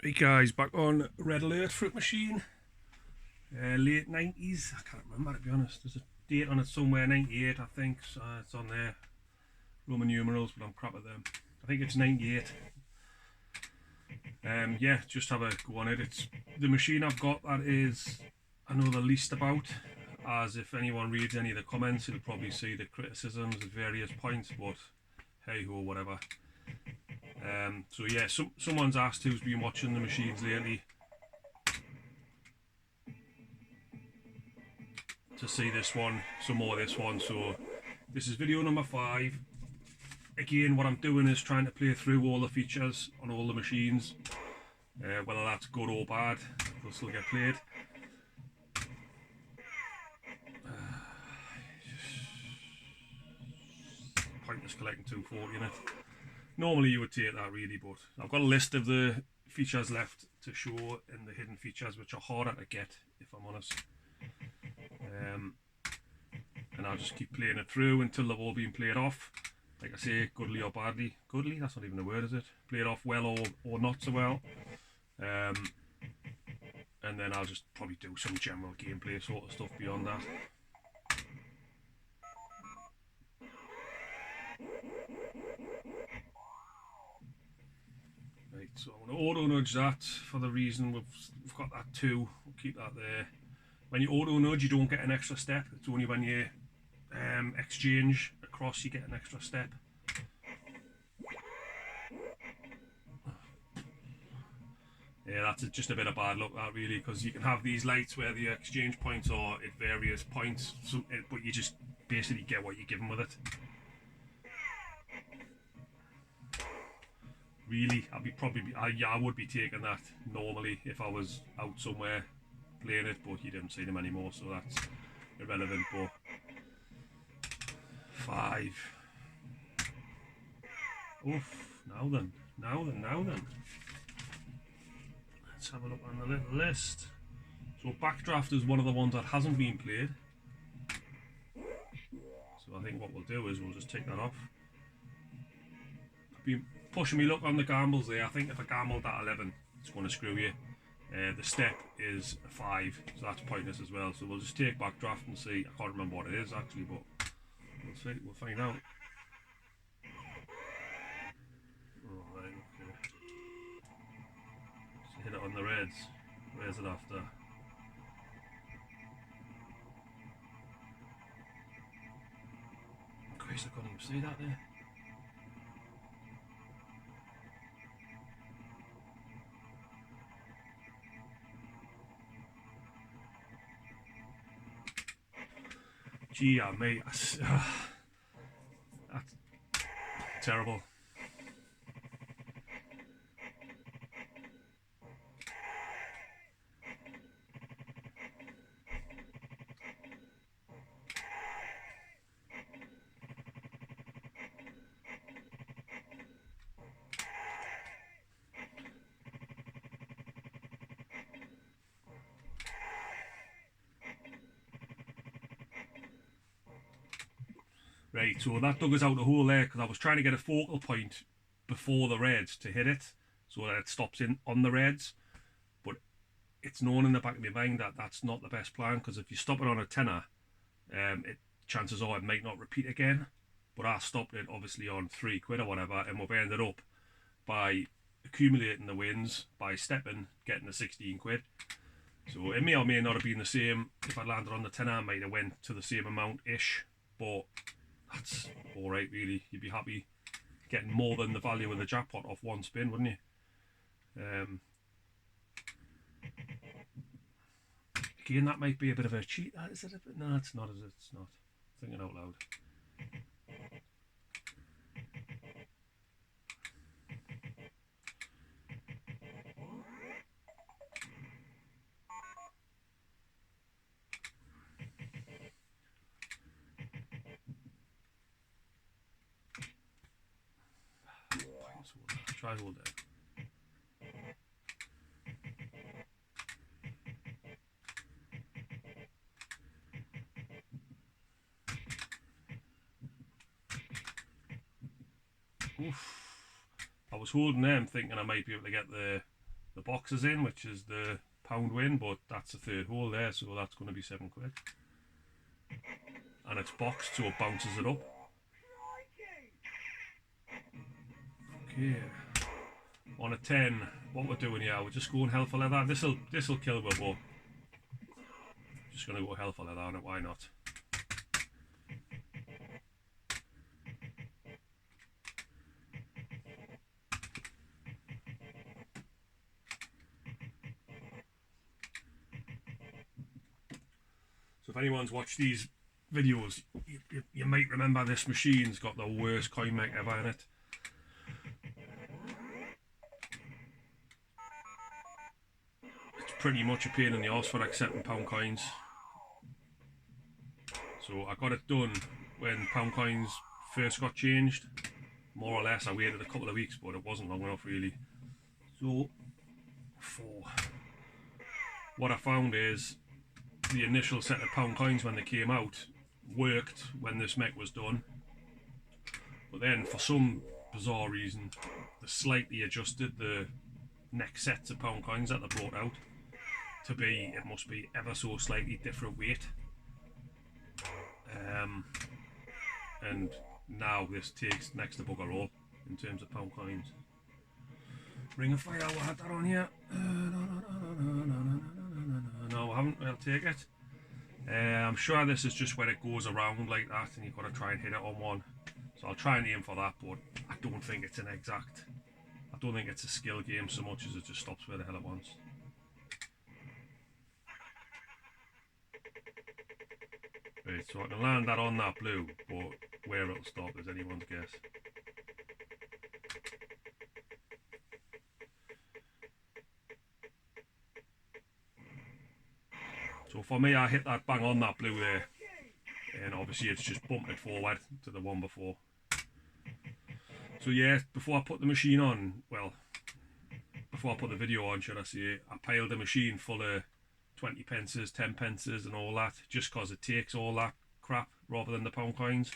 Hey guys, back on Red Alert Fruit Machine, late 90s. I can't remember, to be honest. There's a date on it somewhere, 98 I think. So it's on there, Roman numerals, but I'm crap at them. I think it's 98. Yeah, just have a go on it. It's the machine I've got that is I know the least about, as if anyone reads any of the comments, you'll probably see the criticisms at various points, but hey ho, whatever. So yeah, someone's asked who's been watching the machines lately to see this one, some more of this one. So this is video number 5. Again, what I'm doing is trying to play through all the features on all the machines. Whether that's good or bad, they'll still get played. Pointless collecting 240 in it. Normally you would take that really, but I've got a list of the features left to show and the hidden features, which are harder to get, if I'm honest. And I'll just keep playing it through until they've all been played off. Like I say, goodly or badly. Goodly? That's not even a word, is it? Played off well or not so well. And then I'll just probably do some general gameplay sort of stuff beyond that. Right, so I'm going to auto nudge that for the reason we've got that 2. We'll keep that there. When you auto nudge, you don't get an extra step. It's only when you exchange across you get an extra step. Yeah, that's just a bit of bad luck, that really, because you can have these lights where the exchange points are at various points, but you just basically get what you're given with it. Really, I would be taking that normally if I was out somewhere playing it, but you didn't see them anymore, so that's irrelevant. But 5. Oof, now then. Let's have a look on the little list. So Backdraft is one of the ones that hasn't been played. So I think what we'll do is we'll just take that off. I've been pushing me luck on the gambles there. I think if I gambled at 11, it's going to screw you. The step is a 5, so that's pointless as well. So we'll just take Backdraft and see. I can't remember what it is actually, but we'll see. We'll find out. Alright, okay. So hit it on the reds. Where's it after? Christ, I can't even see that there. Gee, mate, that's terrible. Right, so that dug us out a hole there because I was trying to get a focal point before the reds to hit it so that it stops in on the reds. But it's known in the back of my mind that that's not the best plan because if you stop it on a tenner, chances are it might not repeat again. But I stopped it obviously on £3 or whatever, and we've ended up by accumulating the wins by stepping, getting the 16 quid. So it may or may not have been the same if I landed on the tenner. I might have went to the same amount ish, but that's all right really. You'd be happy getting more than the value of the jackpot off one spin, wouldn't you? Again, that might be a bit of a cheat. Is it? No, it's not. Is it? It's not. Thinking out loud. Try hold it. Oof. I was holding them thinking I might be able to get the the boxes in, which is the pound win, but that's the third hole there, so that's going to be £7. And it's boxed, so it bounces it up. Okay, on a 10, what we're doing here, we're just going hell for leather. This'll kill me, but just going to go hell for leather on it, why not? So if anyone's watched these videos, you might remember this machine's got the worst coin mech ever in it. It's pretty much a pain in the arse for accepting pound coins. So I got it done when pound coins first got changed. More or less, I waited a couple of weeks, but it wasn't long enough really. So, what I found is the initial set of pound coins when they came out worked when this mech was done, but then for some bizarre reason they slightly adjusted the next sets of pound coins that they brought out to be, it must be ever so slightly different weight, and now this takes next to bugger all in terms of pound coins. Ring of Fire, we had that on here. No, I haven't. I'll take it. I'm sure this is just where it goes around like that and you've got to try and hit it on one. So I'll try and aim for that, but I don't think it's an exact. I don't think it's a skill game so much as it just stops where the hell it wants. Right, so I can land that on that blue, but where it'll stop is anyone's guess. So for me, I hit that bang on that blue there, and obviously it's just bumped it forward to the one before. So yeah, before I put the machine on, well, before I put the video on, should I say, I piled the machine full of 20 pences, 10 pences and all that, just because it takes all that crap rather than the pound coins.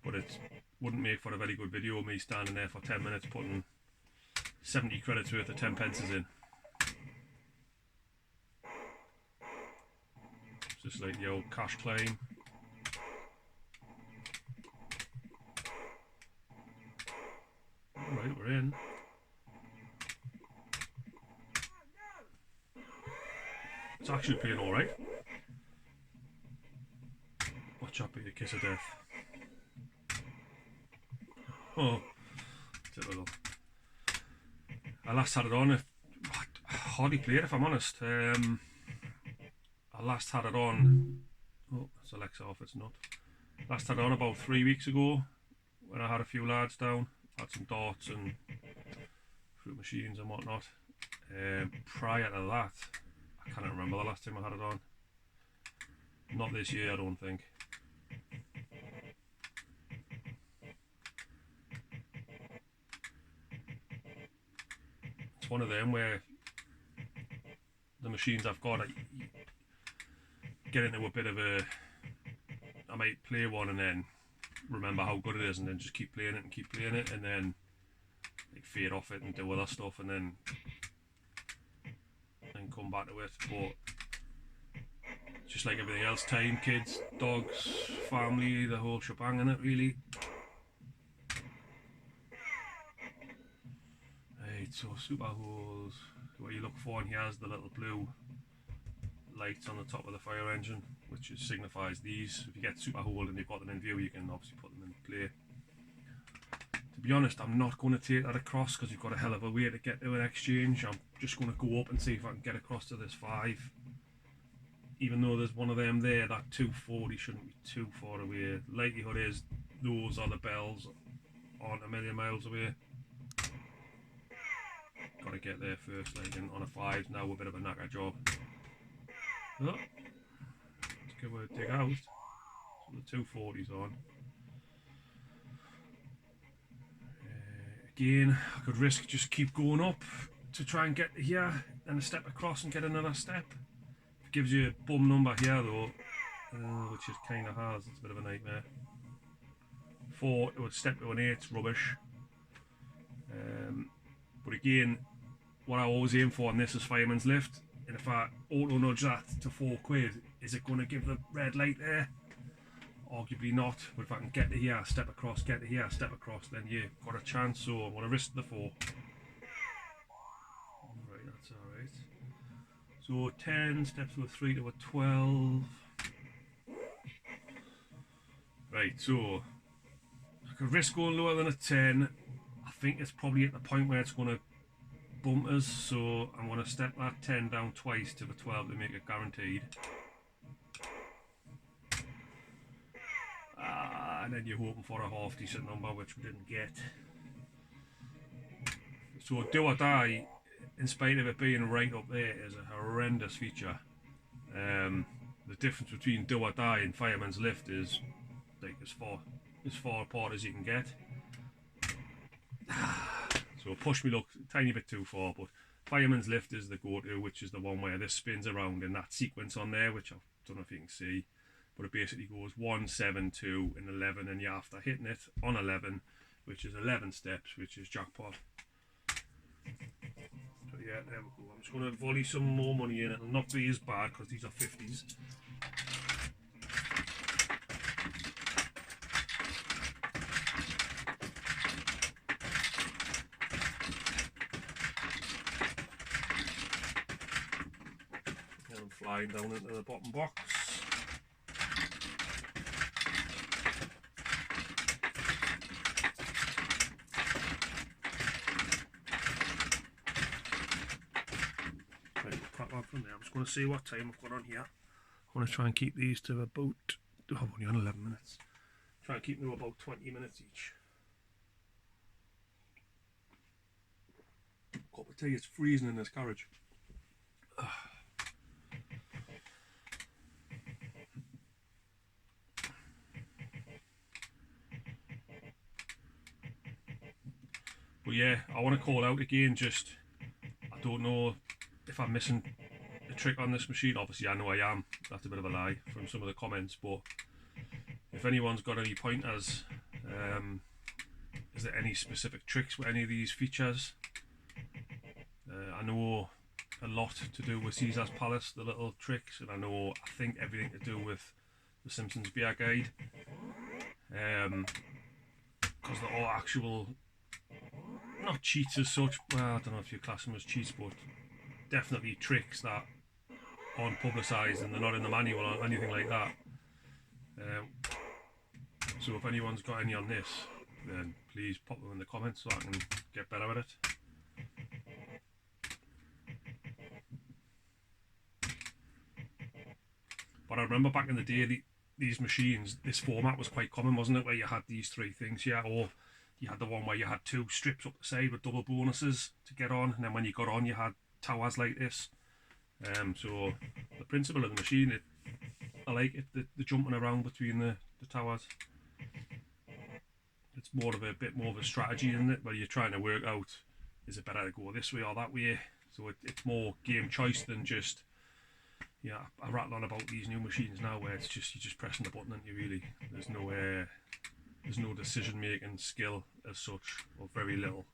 But it wouldn't make for a very good video, me standing there for 10 minutes putting 70 credits worth of 10 pences in. Just like the old cash claim. Alright, we're in. It's actually playing alright. Watch out, be a kiss of death. Oh, typical. I last had it on, I hardly played if I'm honest. I last had it on, oh, that's Alexa off, it's not. Last had it on about 3 weeks ago when I had a few lads down, had some darts and fruit machines and whatnot. Prior to that, I can't remember the last time I had it on. Not this year, I don't think. It's one of them where the machines I've got, I get into a bit of a, I might play one and then remember how good it is and then just keep playing it and then like fade off it and do other stuff and then come back to it. But just like everything else, time, kids, dogs, family, the whole shebang in it really. Right, so super holes, what you look for in here is the little blue lights on the top of the fire engine, which signifies these. If you get super hole and you've got them in view, you can obviously put them in play. To be honest, I'm not going to take that across because you've got a hell of a way to get to an exchange. I'm just going to go up and see if I can get across to this 5. Even though there's one of them there, that 240 shouldn't be too far away. Likelihood is those are the bells, aren't a million miles away. Got to get there first, like, and on a 5 now, a bit of a knacker job. Oh, let's give it a dig out. So the 240's on. Again, I could risk just keep going up to try and get here, then a step across and get another step. If it gives you a bum number here though, which it kind of has, it's a bit of a nightmare. 4, it would step to an 8, it's rubbish. But again, what I always aim for on this is fireman's lift, and if I auto nudge that to £4, is it going to give the red light there? Arguably not, but if I can get to here, step across, get to here, step across, then you've got a chance. So I'm going to risk the 4. Right, that's alright. So 10 steps to a 3 to a 12. Right, so I could risk going lower than a 10. I think it's probably at the point where it's going to bump us, so I'm going to step that 10 down twice to the 12 to make it guaranteed. And then you're hoping for a half decent number, which we didn't get. So do or die, in spite of it being right up there, is a horrendous feature. The difference between do or die and fireman's lift is like as far apart as you can get. So push me luck a tiny bit too far, but fireman's lift is the go-to, which is the one where this spins around in that sequence on there, which I don't know if you can see, but it basically goes 1, 7, 2 and 11, and you're after hitting it on 11, which is 11 steps, which is jackpot. So yeah, there we go. I'm just going to volley some more money in. It'll not be as bad because these are 50s. And I'm flying down into the bottom box. From there. I'm just going to see what time I've got on here. I want to try and keep these to about, I'm only on 11 minutes. Try and keep them to about 20 minutes each. Cup of tea, it's freezing in this carriage. But yeah, I want to call out again, just, I don't know if I'm missing a trick on this machine. Obviously I know I am, that's a bit of a lie from some of the comments, but if anyone's got any pointers, is there any specific tricks with any of these features? I know a lot to do with Caesar's Palace, the little tricks, and I think everything to do with the Simpsons Beer Guide, because they're all actual, not cheats as such, well I don't know if you class them as cheats, but definitely tricks that aren't publicised and they're not in the manual or anything like that. So if anyone's got any on this, then please pop them in the comments so I can get better at it. But I remember back in the day, these machines, this format was quite common, wasn't it, where you had these 3 things here, or you had the one where you had 2 strips up the side with double bonuses to get on, and then when you got on you had towers like this. So the principle of the machine, I like it, the jumping around between the towers. It's more of a bit more of a strategy, isn't it, where you're trying to work out, is it better to go this way or that way? So it's more game choice than just, yeah, I rattle on about these new machines now where it's just, you're just pressing the button and you really, there's no decision making skill as such, or very little.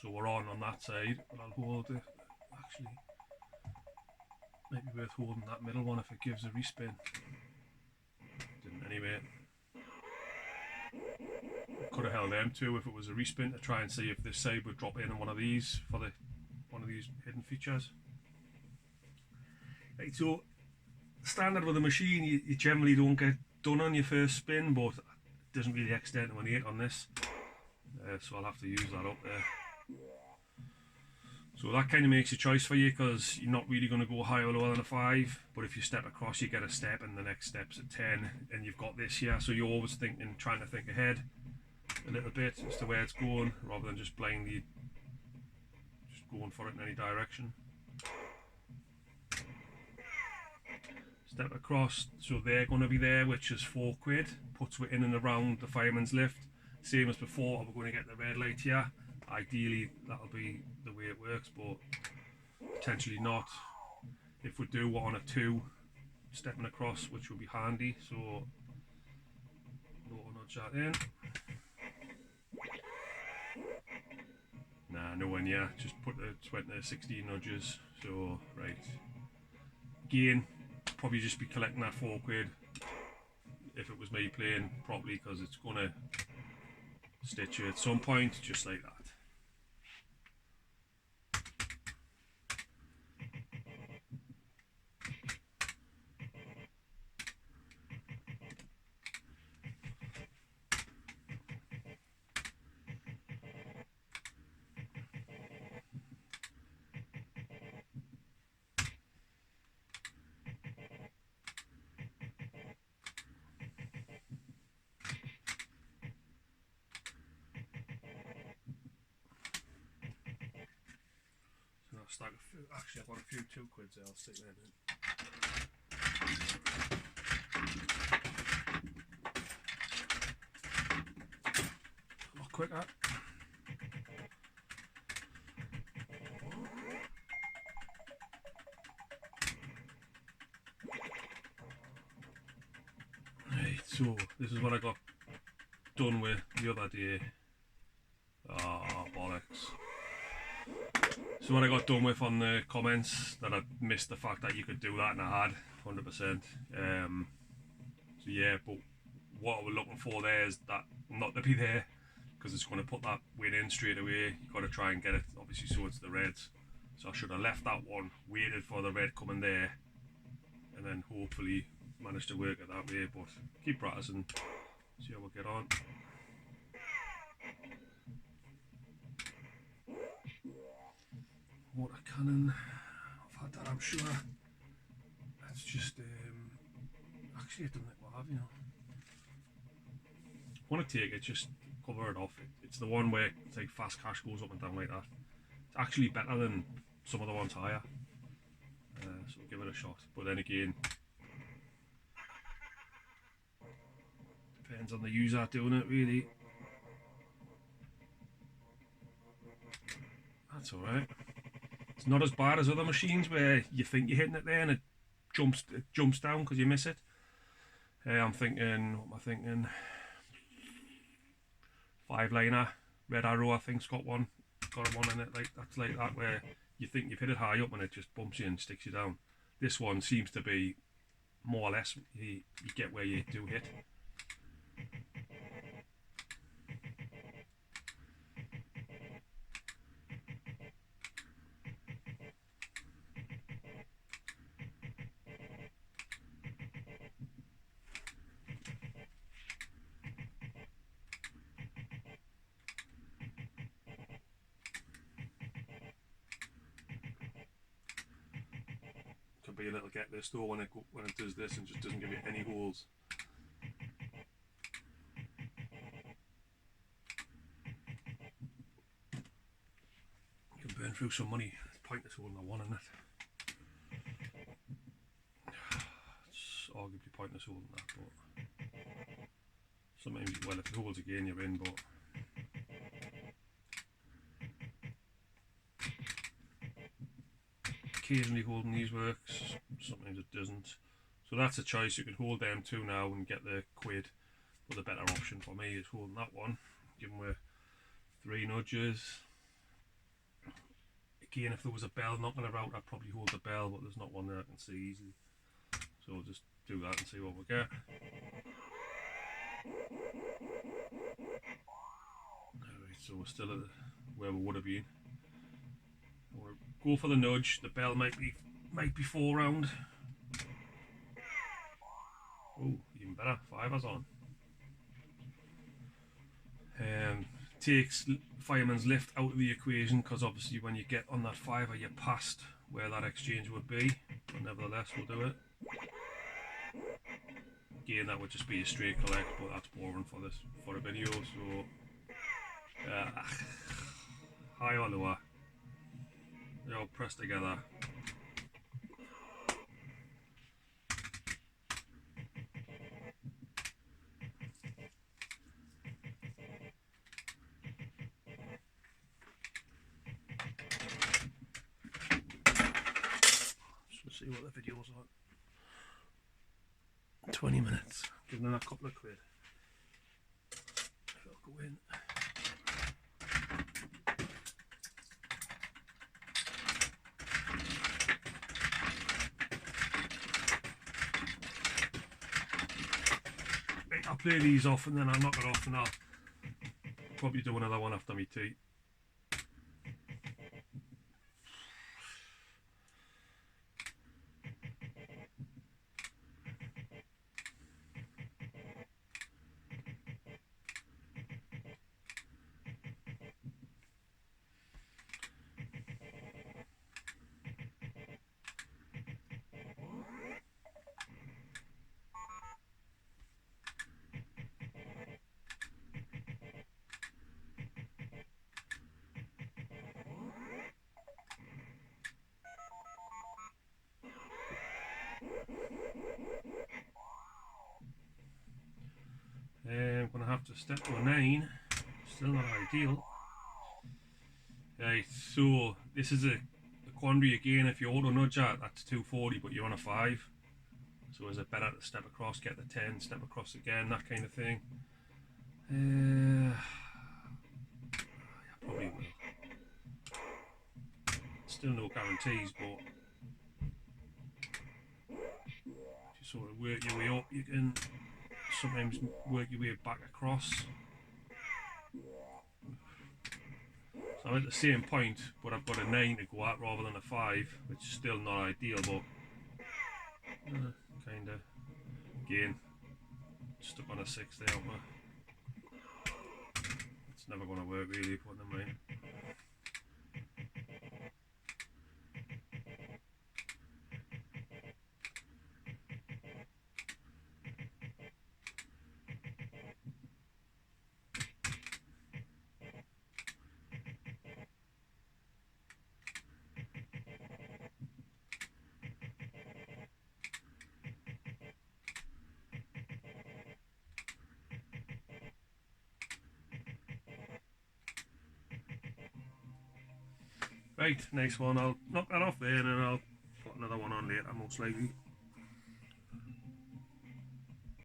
So we're on that side, but I'll hold it. Actually, might be worth holding that middle one if it gives a respin. Didn't anyway. Could have held them 2 if it was a respin to try and see if this side would drop in on one of these for one of these hidden features. Right, so standard with the machine, you generally don't get done on your first spin, but it doesn't really extend to an 8 on this, so I'll have to use that up there. So that kind of makes a choice for you, because you're not really going to go higher or lower than a 5, but if you step across you get a step, and the next step's at 10, and you've got this here, so you're always trying to think ahead a little bit as to where it's going, rather than just blindly just going for it in any direction. Step across, so they're going to be there, which is £4, puts it in and around the fireman's lift, same as before. We're going to get the red light here. Ideally that'll be the way it works, but potentially not. if we do want a 2 stepping across, which will be handy. So auto nudge that in. Nah, nowhere near. Just put the 20 16 nudges. So right. Again, probably just be collecting that £4 if it was me playing properly, because it's gonna stitch you at some point, just like that. Stack a few, actually I've got a few 2 quids there, I'll stick them in. A lot quicker. Right, so this is what I got done with the other day. Ah, bollocks. So what I got done with on the comments, that I missed the fact that you could do that, and I had 100%. So yeah, but what we're looking for there is that not to be there, because it's going to put that win in straight away. You've got to try and get it, obviously, so it's the reds. So I should have left that one, waited for the red coming there, and then hopefully managed to work it that way. But keep practicing, see how we get on. Water cannon, I've had that, I'm sure. It's just actually I don't think we'll have, you know. I want to take it, just cover it off. It's the one where it's like fast cash goes up and down like that. It's actually better than some of the ones higher, so give it a shot. But then again, depends on the user doing it, really. That's alright. It's not as bad as other machines where you think you're hitting it there and it jumps down because you miss it. I'm thinking, what am I thinking? 5-liner, Red Arrow, I think's got one in it that's like that, where you think you've hit it high up and it just bumps you and sticks you down. This one seems to be more or less you get where you do hit. Could be a little get this though when it does this and just doesn't give you any holes. You can burn through some money. It's pointless holding a 1 in it. It's arguably pointless holding that, but sometimes, well, if it holds again you're in, but occasionally holding these works, sometimes it doesn't. So that's a choice. You can hold them 2 now and get the £1, but the better option for me is holding that one. Give them with 3 nudges. Again, if there was a bell knocking about, I'd probably hold the bell, but there's not one there I can see easily. So we'll just do that and see what we get. Alright, so we're still at where we would have been. We'll go for the nudge. The bell might be 4 round. Oh, even better. 5's on. Takes fireman's lift out of the equation, because obviously when you get on that 5er you're past where that exchange would be, but nevertheless we'll do it. Again, that would just be a straight collect, but that's boring for a video. So high or lower, they all pressed together. see what the video's on. 20 minutes. Give them a couple of quid. I'll go in. Right, I'll play these off and then I'll knock it off, and I'll probably do another one after my tea. I'm going to have to step to a 9. Still not ideal. Right, so this is a quandary again. If you auto nudge that, that's 240, but you're on a 5. So is it better to step across, get the 10, step across again, that kind of thing? Yeah, probably will. Still no guarantees, but if you sort of work your way up, you can sometimes work your way back across. So I'm at the same point, but I've got a 9 to go at rather than a 5, which is still not ideal, but kind of, again, stuck on a 6 there, but it's never going to work really, but never mind. Right, nice one. I'll knock that off there and then I'll put another one on later, most likely.